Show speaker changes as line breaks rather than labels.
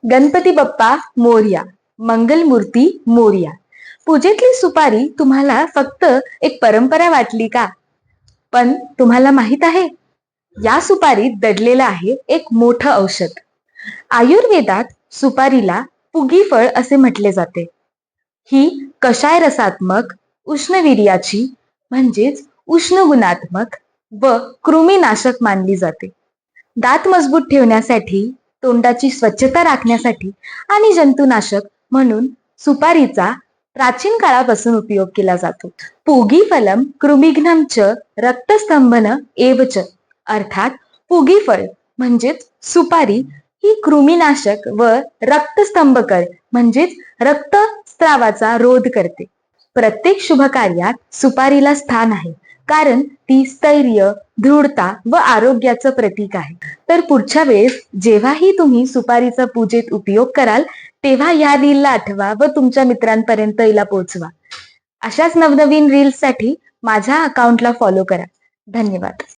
गणपती बाप्पा मोरया, मंगलमूर्ती मोरया. पूजेतली सुपारी तुम्हाला फक्त एक परंपरा वाटली का? पण तुम्हाला माहित आहे, या सुपारीत दडलेलं आहे एक मोठं औषध. आयुर्वेदात सुपारीला पुगी फळ असे म्हटले जाते. ही कषाय रसात्मक, उष्णवीर्याची म्हणजेच उष्ण गुणात्मक व कृमीनाशक मानली जाते. दात मजबूत ठेवण्यासाठी, तोंडाची स्वच्छता राखण्यासाठी आणि जंतुनाशक म्हणून सुपारीचा प्राचीन काळापासून उपयोग केला जातो. पूगीफलम कृमिघ्नम च रक्तस्तंभन एव च, अर्थात पूगीफळ म्हणजेच सुपारी ही कृमीनाशक व रक्तस्तंभकर म्हणजेच रक्तस्त्रावाचा रोध करते. प्रत्येक शुभ कार्यात सुपारीला स्थान आहे, कारण ती स्थैर्य, दृढता व आरोग्याचं प्रतीक आहे. तर पुढच्या वेळेस जेव्हाही तुम्ही सुपारीचा पूजेत उपयोग कराल, तेव्हा या रीलला आठवा व तुमच्या मित्रांपर्यंत हिला पोहोचवा. अशाच नवनवीन रील्ससाठी माझ्या अकाउंटला फॉलो करा. धन्यवाद.